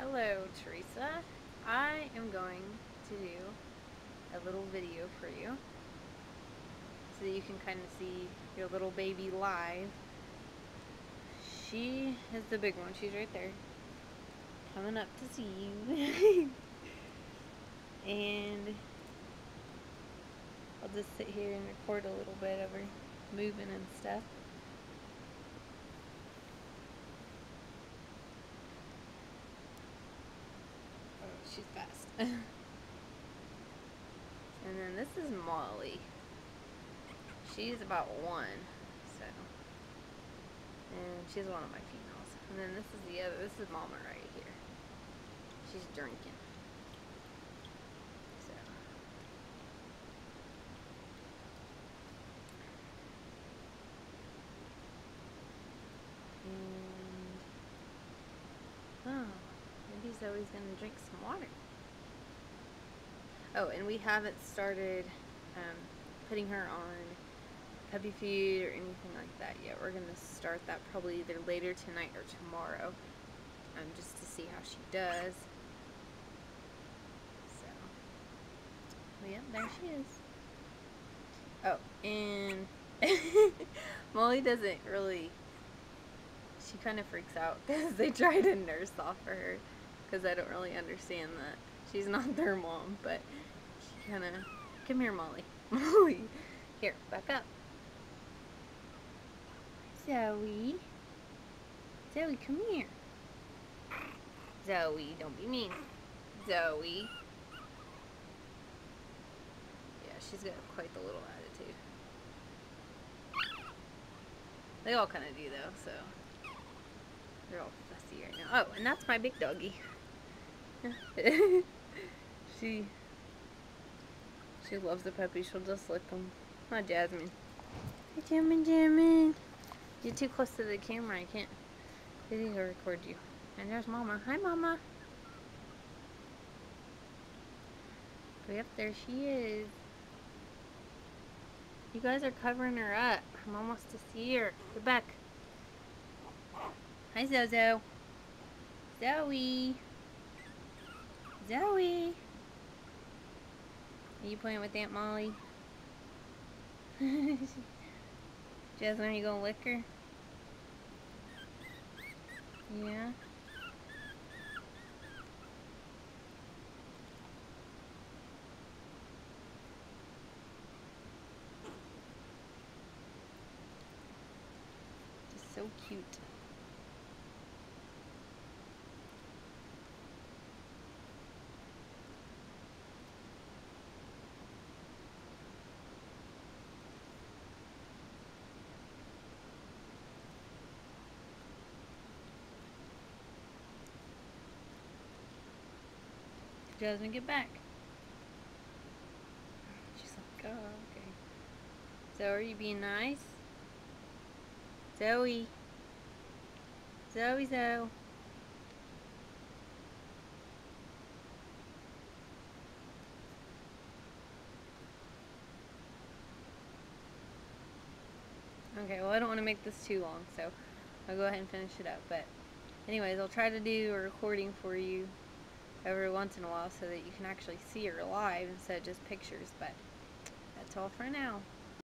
Hello, Teresa. I am going to do a little video for you so that you can kind of see your little baby live. She is the big one. She's right there, coming up to see you. And I'll just sit here and record a little bit of her moving and stuff. Oh, she's fast. And then this is Molly. She's about 1, so. And she's one of my females. And then this is the other. This is Mama right here. She's drinking. So. And oh, maybe Zoe's gonna drink some water. Oh, and we haven't started putting her on puppy food or anything like that yet. We're gonna start that probably either later tonight or tomorrow, just to see how she does. So, well, yeah, there she is. Oh, and Molly doesn't really. She kind of freaks out because they try to nurse off for her because I don't really understand that. She's not their mom, but she kind of. Come here, Molly. Molly. Here, back up. Zoey. Zoey, come here. Zoey, don't be mean. Zoey. Yeah, she's got quite the little attitude. They all kind of do, though, so. They're all fussy right now. Oh, and that's my big doggy. She loves the puppy. She'll just lick them. Hi, Jasmine. Hi, Jasmine. You're too close to the camera. I can't video record you. And there's Mama. Hi, Mama. Yep, there she is. You guys are covering her up. I'm almost to see her. Get back. Hi, Zozo. Zoey. Zoey. Are you playing with Aunt Molly? Jasmine, are you gonna lick her? Yeah. Just so cute. Jasmine, get back. She's like, oh, okay. So, are you being nice? Zoey. Zoey, Zoe. Okay, well, I don't want to make this too long, so I'll go ahead and finish it up. But anyways, I'll try to do a recording for you every once in a while so that you can actually see her live instead of just pictures. But that's all for now.